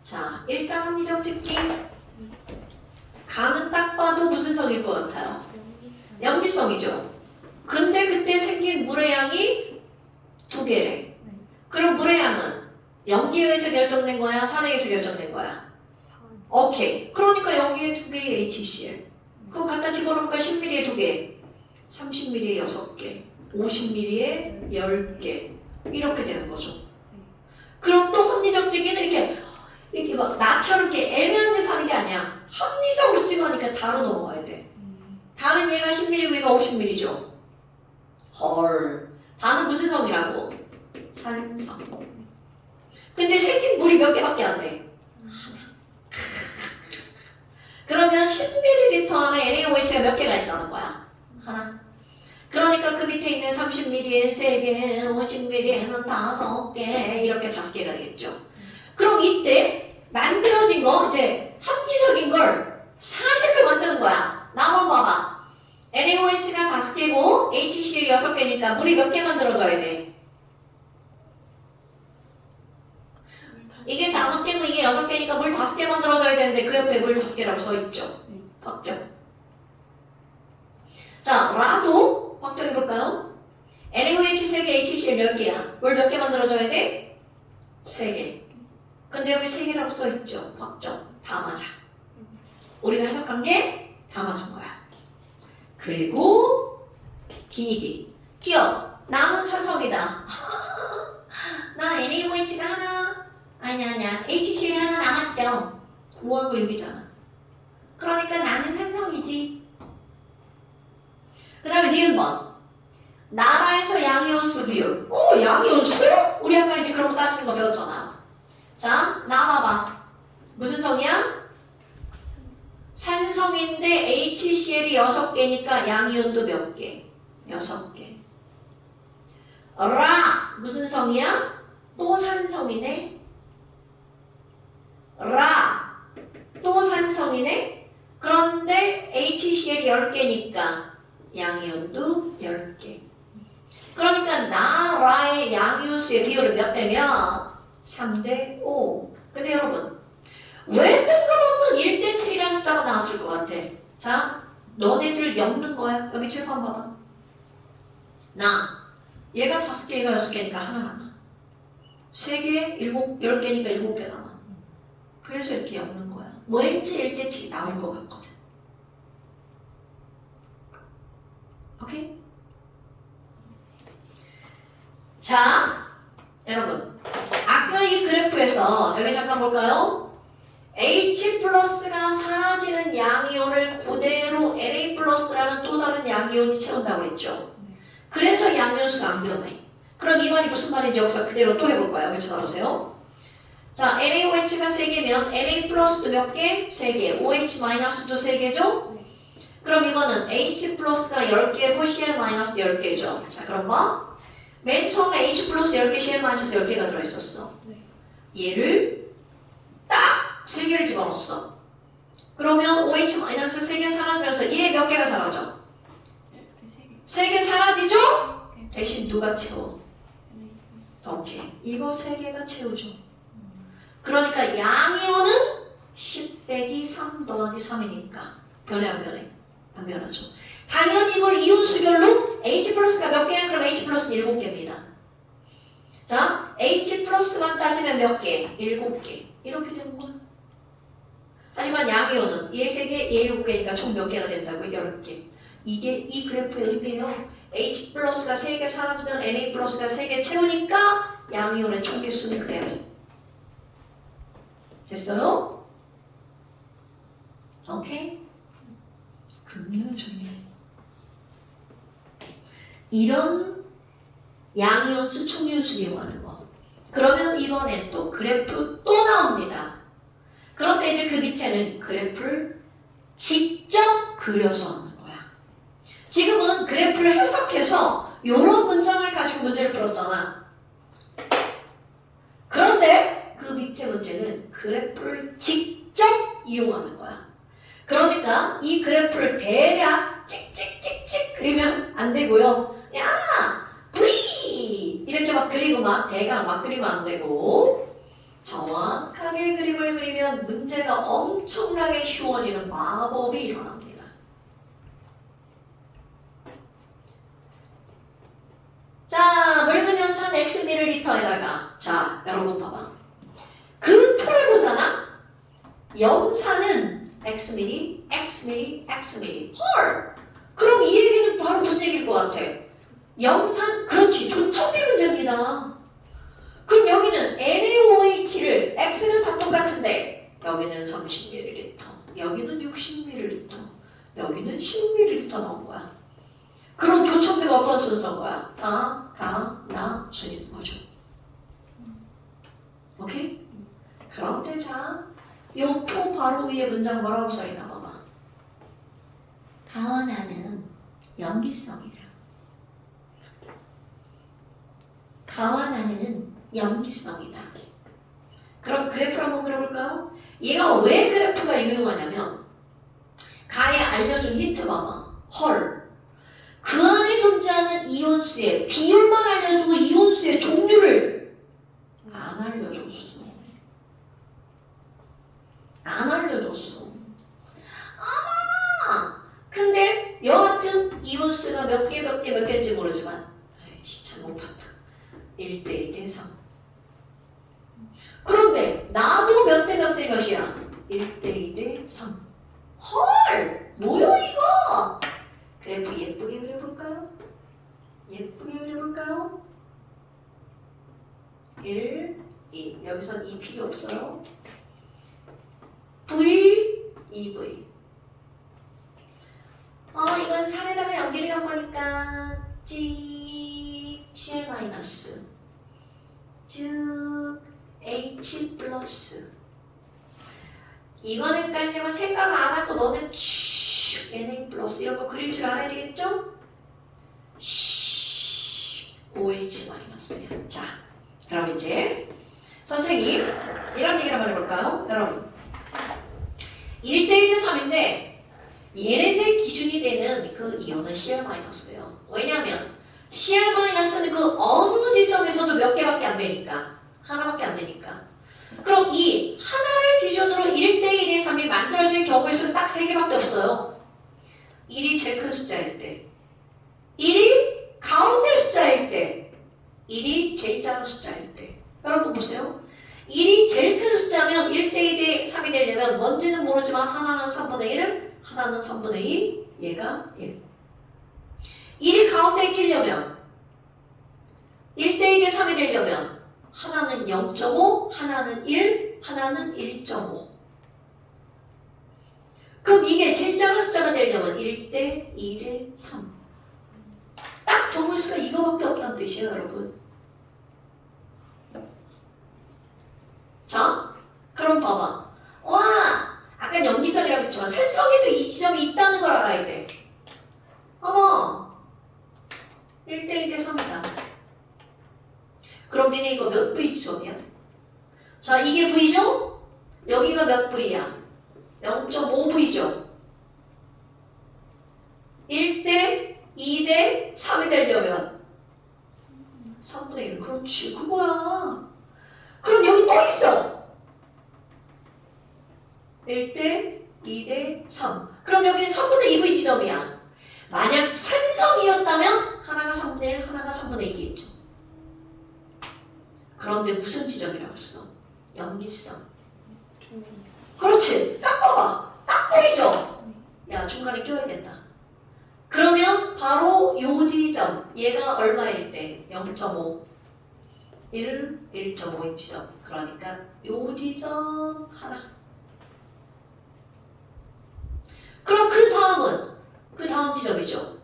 자, 일단 합리적 집기. 감은 딱 봐도 무슨 성일 것 같아요? 염기성이죠. 물의 양이 2개래. 네. 그럼 물의 양은 염기에 의해서 결정된 거야? 산에 의해서 결정된 거야? 오케이. 그러니까 여기에 2개의 HCl. 그럼 갖다 집어넣으니까 10ml에 2개, 30ml에 6개, 50ml에 10개. 이렇게 되는 거죠. 그럼 또 합리적 찍기는 이렇게 막 나처럼 이렇게 애매한 데서 하는 게 아니야. 합리적으로 찍으니까 다로 넘어가야 돼. 다는 얘가 10ml고 얘가 50ml죠. 헐. 다는 무슨 성이라고? 산성. 근데 생긴 물이 몇 개밖에 안 돼. 그러면 10ml 안에 NaOH가 몇 개가 있다는 거야? 하나. 그러니까 그 밑에 있는 30ml에는 3개, 50ml에는 5개, 이렇게 5개가 되겠죠. 그럼 이때 만들어진 거, 이제 합리적인 걸 사실로 만드는 거야. 나만 봐봐. NaOH가 5개고 HCl이 6개니까 물이 몇 개 만들어져야 돼? 이게 5개고 이게 6개니까 물 5개 만들어져야 되는데 그 옆에 물 5개라고 써있죠. 확정. 자, 라도 확정해볼까요? NaOH 3개, HCl 몇 개야? 물 몇 개 만들어져야 돼? 3개. 근데 여기 3개라고 써있죠. 확정. 다 맞아. 우리가 해석한 게 다 맞은 거야. 그리고 기니디. 기억. 나는 찬성이다. 나 NaOH가 하나. 아니야. HCl이 하나 남았죠. 5하고 6이잖아. 그러니까 나는 찬성이지. 그 다음에 니은번. 나라에서 양이온수 비율. 양이온수? 우리 아까 이제 그런 거 따지는 거 배웠잖아. 자, 나와봐. 무슨 성이야? 산성인데 HCl이 6개니까 양이온도 몇 개? 6개. 라. 무슨 성이야? 또 산성이네. 라. 또 산성이네. 그런데 HCl이 10개니까 양이온도 10개. 그러니까 나라의 양이온수의 비율은 몇 대면? 3대 5. 근데 여러분, 왜 뜬금없는 1대 7이라는 숫자가 나왔을 것 같아? 자, 너네들 엮는 거야. 여기 칠판 봐봐. 나. 얘가 5개, 얘가 6개니까 하나 남아. 3개, 10개니까 7개 남아. 그래서 이렇게 엮는 거야. 왠지 1대 7이 나올 것 같거든. 오케이? 자, 여러분. 아까 이 그래프에서 여기 잠깐 볼까요? H 플러스가 사라지는 양이온을 그대로 Na 플러스라는 또 다른 양이온이 채운다고 그랬죠. 그래서 양이온수가 안 변해. 그럼 이 말이 무슨 말인지 여기서 그대로 또 해볼 거예요. 여기 쳐다보세요. 자, NaOH가 3개면 Na 플러스도 몇 개? 3개. OH 마이너스도 3개죠? 그럼 이거는 H 플러스가 10개고 Cl 마이너스도 10개죠. 자, 그럼 뭐? 맨 처음에 H 플러스 10개, Cl 마이너스 10개가 들어있었어. 얘를 딱 3개를 집어넣었어. 그러면 OH 마이너스 3개 사라지면서 얘 몇 개가 사라져? 3개 사라지죠? 대신 누가 채워? 오케이. 이거 3개가 채우죠. 그러니까 양이온은 10 빼기 3 더하기 3이니까 변해 안 변해? 안 변하죠. 당연히 이걸 이온수별로 H 플러스가 몇 개야? 그럼 H 플러스는 7개입니다. 자, H 플러스만 따지면 몇 개? 7개. 이렇게 되는 거야. 하지만 양이온은 얘 3개, 얘 7개니까 총 몇 개가 된다고? 10개. 이게 이 그래프의 의미예요. H 플러스가 3개 사라지면 Na 플러스가 3개 채우니까 양이온의 총 개수는 그대로. 됐어요? 오케이? 긍정적이야. 이런 양이온수, 총이온수 이용하는 거. 그러면 이번에 또 그래프 또 나옵니다. 그런데 이제 그 밑에는 그래프를 직접 그려서 하는 거야. 지금은 그래프를 해석해서 이런 문장을 가지고 문제를 풀었잖아. 그런데 그 밑에 문제는 그래프를 직접 이용하는 거야. 그러니까 이 그래프를 대략 찍찍찍찍 그리면 안 되고요. 야! V! 이렇게 막 그리고 막 대강 막 그리면 안 되고 정확하게 그림을 그리면 문제가 엄청나게 쉬워지는 마법이 일어납니다. 염산 Xml에다가 자 여러분 봐봐. 그 표를 보잖아. 염산은 Xml, Xml, Xml. 헐! 그럼 이 얘기는 바로 무슨 얘기일 것 같아? 염산, 그렇지. 조청비 문제입니다. 그럼 여기는 NaOH를 X는 다 똑같은데 여기는 30ml, 여기는 60ml, 여기는 10ml 나온 거야. 그럼 조청비가 어떤 순서인 거야? 다, 가, 나, 순인 거죠. 오케이? 그런데 자, 요 표 바로 위에 문장 뭐라고 써있나 봐봐. 가원하는 염기성이다. 가원하는 염기성이다. 그럼 그래프를 한번 그려볼까요? 얘가 왜 그래프가 유용하냐면 가에 알려준 힌트 봐봐. 헐. 그 안에 존재하는 이온수의 비율만 알려주고 이온수의 종류를 안 알려줬어. 안 알려줬어. 근데 여하튼 이온수가 몇 개인지 모르지만 에이씨 참 못 봤다. 1대 2대 3. 그런데 나도 몇 대 몇이야? 1대 2대 3. 헐! 뭐야 이거? 그래프 예쁘게 그려볼까요? 예쁘게 그려볼까요? 1, 2. 여기선 2 필요 없어요. V, 2V. 이건 산에다가 연기를 한 거니까 G, Cl 마이너스 즉 H 플러스. 이거는 까지만 생각 안 하고 너는 슉 Na 플러스 이런 거 그릴 줄 알아야 되겠죠? OH 마이너스야. 자, 그럼 이제 선생님 이런 얘기를 한번 해볼까요? 여러분 1대1대 3인데 얘네들 기준이 되는 그 이온은 Cl-예요. 왜냐하면 Cl-는 그 어느 지점에서도 몇 개밖에 안 되니까. 하나밖에 안 되니까. 그럼 이 하나를 기준으로 1대1대 3이 만들어질 경우에서는 딱 3개밖에 없어요. 1이 제일 큰 숫자일 때, 1이 가운데 숫자일 때, 1이 제일 작은 숫자일 때. 여러분 보세요. 1이 제일 큰 숫자면 1대2대 3이 되려면 뭔지는 모르지만 하나는 3분의 1, 하나는 3분의 2, 얘가 1. 1이 가운데에 끼려면 1대2대 3이 되려면 하나는 0.5, 하나는 1, 하나는 1.5. 그럼 이게 제일 작은 숫자가 되려면 1대 2대 3. 딱 경우수가 이거밖에 없다는 뜻이에요, 여러분. 자, 그럼 봐봐. 와, 아까 염기성이라고 했지만 산성에도 이 지점이 있다는 걸 알아야 돼. 어머, 1대 2대 3이다. 그럼 니네 이거 몇 V 지점이야? 자, 이게 V죠? 여기가 몇 V야? 0.5V죠? 1대 2대 3이 되려면 3분의 1. 그렇지, 그거야. 그럼 여기 또 있어. 1대 2대 3. 그럼 여기는 3분의 2V 지점이야. 만약 산성이었다면 하나가 3분의 1, 하나가 3분의 2겠죠. 그런데 무슨 지점이라고 했어? 염기성. 그렇지. 딱 봐봐. 딱 보이죠? 야, 중간에 껴야 된다. 그러면 바로 요 지점. 얘가 얼마일 때? 0.5. 1.5인 지점. 그러니까 요 지점 하나. 그럼 그 다음은? 그 다음 지점이죠.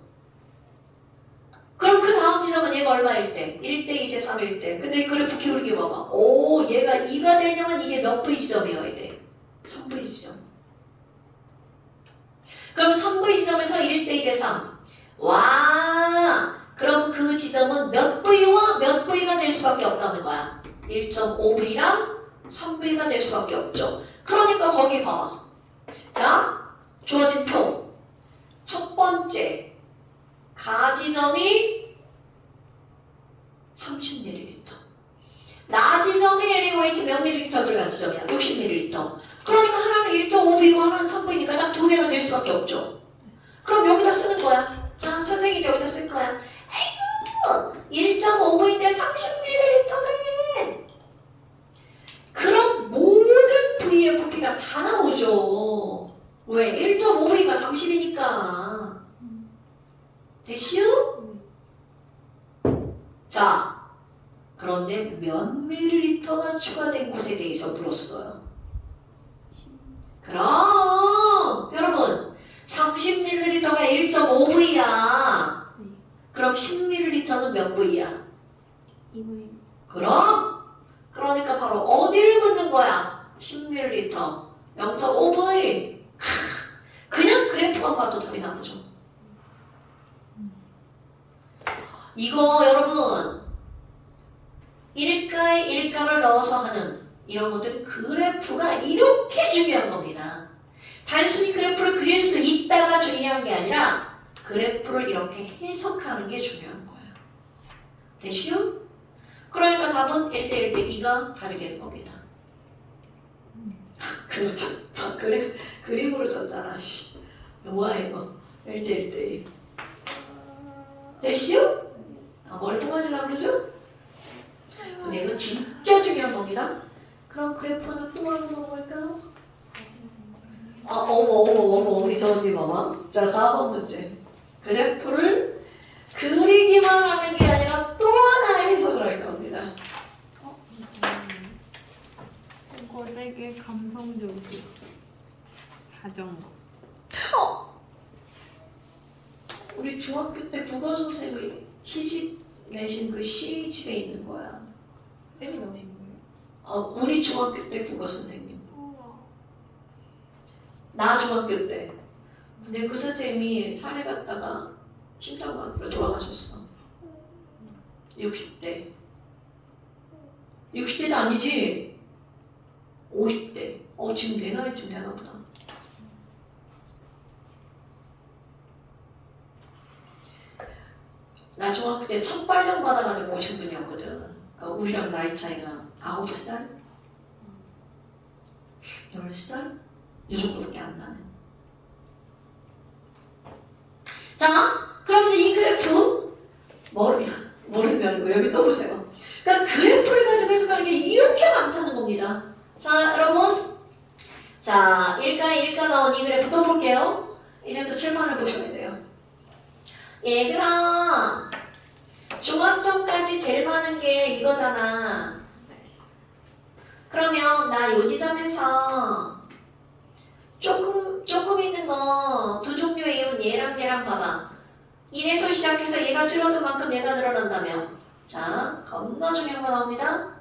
그럼 그 다음 지점은 얘가 얼마일 때? 1대 2대 3일 때. 근데 이 그래프 기울기 봐봐. 오, 얘가 2가 되려면 이게 몇 V 지점이어야 돼? 3V 지점. 그럼 3V 지점에서 1대 2대 3. 와, 그럼 그 지점은 몇 V와 몇 V가 될 수밖에 없다는 거야. 1.5V랑 3V가 될 수밖에 없죠. 그러니까 거기 봐봐. 자, 주어진 표. 첫 번째, 가지점이 30ml. 나지점이 NaOH 몇 ml 들어간 지점이야? 60ml. 그러니까 하나는 1.5V고 하나는 3V니까 딱 두 개가 될 수밖에 없죠. 그럼 여기다 쓰는 거야. 자, 선생님이 이제 여기다 쓸 거야. 아이고, 1.5V인데 30 자, 그런데 몇 밀리리터가 추가된 곳에 대해서 물었어요. 그럼 여러분 30ml가 1.5V야. 그럼 10ml는 몇 V야? 2V. 그러니까 바로 어디를 묻는 거야? 10ml 0.5V. 그냥 그래프만 봐도 답이 나오죠. 이거 여러분 일가에 일가를 넣어서 하는 이런 것들은 그래프가 이렇게 중요한 겁니다. 단순히 그래프를 그릴 수 있다가 중요한 게 아니라 그래프를 이렇게 해석하는 게 중요한 거예요. 됐시요? 그러니까 답은 1대 1대 2가 답이 되는 겁니다. 그렇죠. 그림으로 썼잖아. 뭐야 이거. 1대 1대 2. 됐시요? 머리 뽑아주려고 그러죠? 근데 이거 진짜 중요한 겁니다. 그럼 그래프 하나 또 하나 넘어갈까요? 어머 우리 저 언니 봐봐. 자 4번 문제. 그래프를 그리기만 하는 게 아니라 또 하나 해석을 할 겁니다. 이거 되게 감성적이야. 자전거. 우리 중학교 때 국어 선생님이 시집 내신 그 시집에 있는 거야. 쌤이 나오신 거예요? 우리 중학교 때 국어 선생님. 우와. 나 중학교 때. 근데 그 선생님이 산에 갔다가 심장마비로 돌아가셨어. 60대. 60대도 아니지? 50대. 지금 내 나이쯤 되나 보다. 나 중학교 때 첫 발령 받아가지고 오신 분이었거든. 그러니까 우리랑 나이 차이가 9살? 10살? 이 정도밖에 안 나는. 자, 그럼 이제 이 그래프 모르면 여기 또 보세요. 그러니까 그래프를 가지고 해석하는 게 이렇게 많다는 겁니다. 자, 여러분. 자, 일가 나온 이 그래프 또 볼게요. 이제 또 칠판을 보셔야 돼요. 얘들아, 중학점까지 제일 많은 게 이거잖아. 그러면 나 요 지점에서 조금 있는 거 두 종류의 이유는 얘랑 봐봐. 1에서 시작해서 얘가 줄어든 만큼 얘가 늘어난다며. 자, 겁나 중요한 거 나옵니다.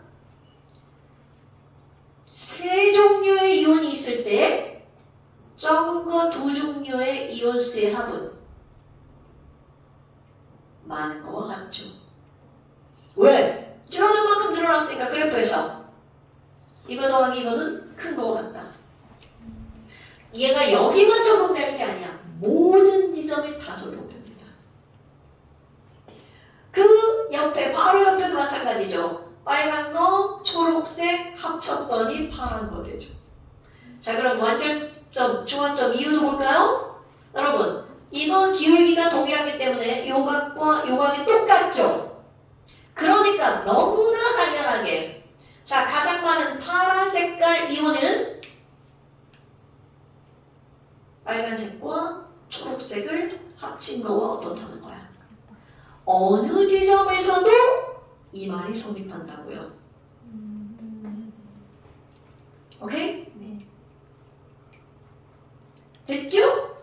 세 종류의 이온이 있을 때 적은 거 두 종류의 이온수의 합은 많은 거와 같죠. 왜? 줄어든 만큼 늘어났으니까 그래프에서 이거 더하기 이거는 큰 거와 같다. 얘가 여기만 적용되는 게 아니야. 모든 지점에 다 적용됩니다. 그 옆에 바로 옆에도 마찬가지죠. 빨간 거, 초록색 합쳤더니 파란 거 되죠. 자, 그럼 완결점, 중앙점 이유도 볼까요? 여러분, 이거 기울기가 동일하기 때문에 요 각과 요 각이 똑같죠. 그러니까 너무나 당연하게 자, 가장 많은 파란 색깔 이온은 빨간색과 초록색을 합친 거와 어떻다는 거야. 어느 지점에서도 이 말이 성립한다고요. 오케이? 네. 됐죠?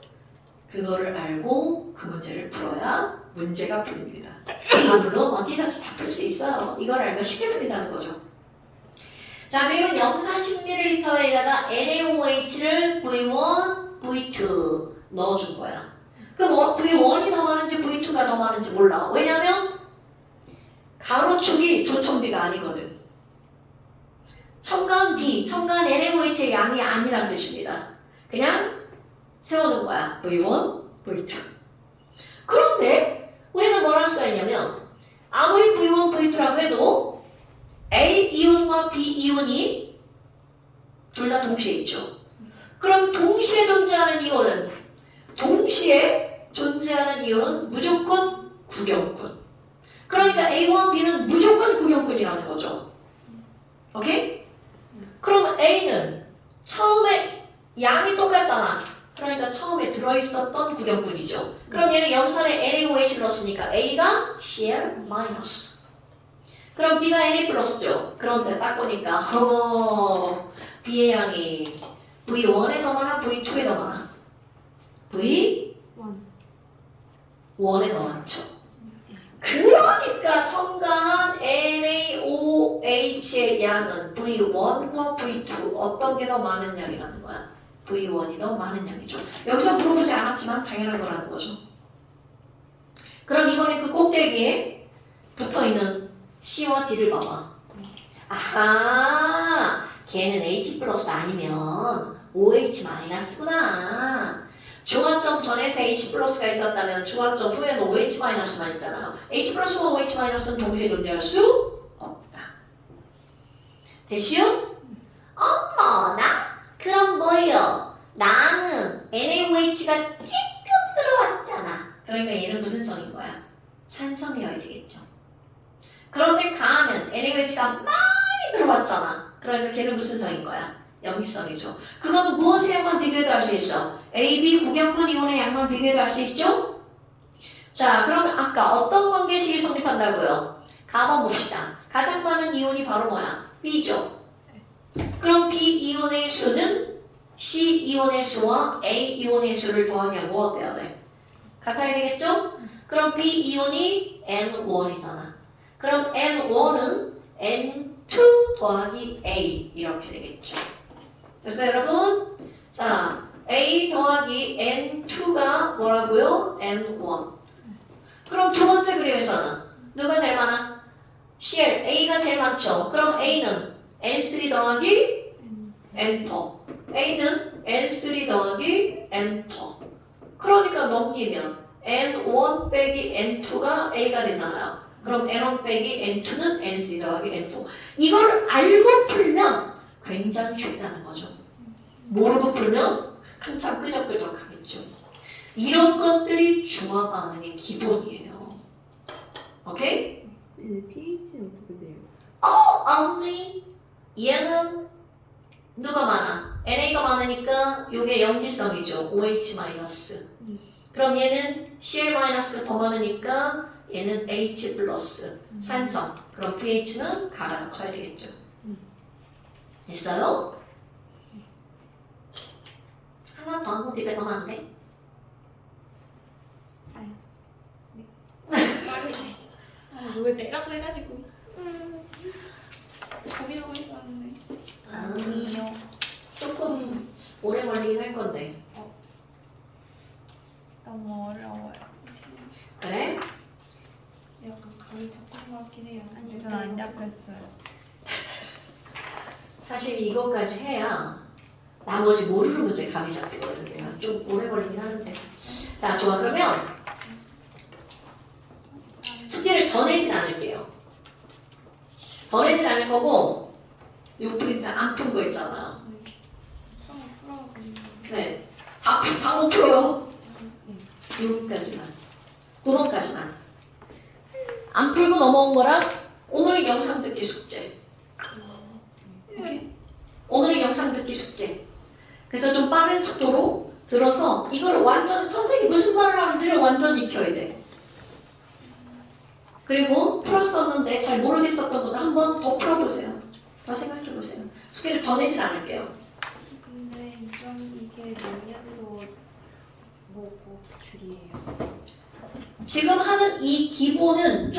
그거를 알고 그 문제를 풀어야 문제가 풀립니다. 물론 어디서든지 다 풀 수 있어요. 이걸 알면 쉽게 풀린다는 거죠. 자, 그리고 염산 10ml에다가 NaOH를 V1, V2 넣어준 거야. 그럼 V1이 더 많은지 V2가 더 많은지 몰라. 왜냐면 가로축이 조청비가 아니거든. 첨가한 B, 첨가한 NaOH의 양이 아니란 뜻입니다. 그냥 세워둔 거야. V1, V2. 그런데 우리가 뭘 할 수가 있냐면 아무리 V1, V2라고 해도 A 이온과 B 이온이 둘 다 동시에 있죠. 그럼 동시에 존재하는 이온은 무조건 구경꾼. 그러니까 A와 B는 무조건 구경꾼이라는 거죠. 오케이? 그럼 A는 처음에 양이 똑같잖아. 그러니까 처음에 들어있었던 구경꾼이죠. 그럼 얘는 염산에 NaOH를 넣었으니까 A가 share 마이너스. 그럼 B가 NA 플러스죠. 그런데 딱 보니까 B의 양이 V1에 더 많아? V2에 더 많아? V1에 더 많죠. 그러니까 첨가한 NaOH의 양은 V1과 V2 어떤 게 더 많은 양이라는 거야? V1이 더 많은 양이죠. 여기서 물어보지 않았지만 당연한 거라는 거죠. 그럼 이번에 그 꼭대기에 붙어있는 C와 D를 봐봐. 아하, 걔는 H 플러스 아니면 OH 마이너스구나. 중화점 전에서 H 플러스가 있었다면 중화점 후에는 OH 마이너스만 있잖아요. H 플러스와 OH 마이너스는 동시에 존재할 수 없다. 됐슈? 어머나? 그럼 뭐예요? 나는 NaOH가 찔끔 들어왔잖아. 그러니까 얘는 무슨 성인 거야? 산성이어야 되겠죠. 그런데 가하면 NaOH가 많이 들어왔잖아. 그러니까 걔는 무슨 성인 거야? 염기성이죠. 그거는 무엇의 양만 비교해도 알 수 있어? A, B 구경분 이온의 양만 비교해도 알 수 있죠? 자, 그러면 아까 어떤 관계식이 성립한다고요? 가만 봅시다. 가장 많은 이온이 바로 뭐야? B죠. 그럼 B 이온의 수는 C 이온의 수와 A 이온의 수를 더하면 뭐 어때야 돼? 같아야 되겠죠? 그럼 B 이온이 N1이잖아. 그럼 N1은 N2 더하기 A 이렇게 되겠죠. 됐어요 여러분? 자, A 더하기 N2가 뭐라고요? N1. 그럼 두 번째 그림에서는 누가 제일 많아? CL, A가 제일 많죠. 그럼 A는 N3 더하기 N4. A는 N3 더하기 N4. 그러니까 넘기면 N1 빼기 N2가 A가 되잖아요. 그럼 N1 빼기 N2는 N3 더하기 N4. 이걸 알고 풀면 굉장히 쉽다는 거죠. 모르고 풀면 한참 끄적끄적하겠죠. 이런 것들이 중화 반응의 기본이에요. 오케이? pH는 어떻게 돼요? 언니 얘는 누가 많아? NA가 많으니까 이게 염기성이죠. OH 마이너스. 그럼 얘는 Cl 마이너스가 더 많으니까 얘는 H 플러스 산성. 그럼 pH는 가가 더 커야 되겠죠. 됐어요? 하나 더 하고 뒤에 더 많은데? 빠르네. 왜 내라고 해가지고 고민하고 있었는데. 아니요. 조금 오래 걸리긴 할 건데. 너무 어려워요. 그래? 약간 감이 잡힌 것 같긴 해요. 아니 전 안 잡혔어요. 사실 이것까지 해야 나머지 모르는 문제 감이 잡히거든요. 좀 오래 걸리긴 하는데. 자, 좋아. 그러면 숙제를 더 내진 않을게요. 더 내진 않을 거고 요 프린트 안 푼 거 있잖아요. 네. 다 못 풀어요. 여기까지만. 9번까지만. 안 풀고 넘어온 거랑 오늘의 영상 듣기 숙제. 오케이? 오늘의 영상 듣기 숙제. 그래서 좀 빠른 속도로 들어서 이걸 완전 선생님이 무슨 말을 하는지를 완전 익혀야 돼. 그리고 풀었었는데 잘 모르겠었던 것도 한 번 더 풀어보세요. 더 생각해보세요. 숙제를 더 내진 않을게요. 근데 이게 몇 년도 뭐고 줄이에요? 지금 하는 이 기본은 좀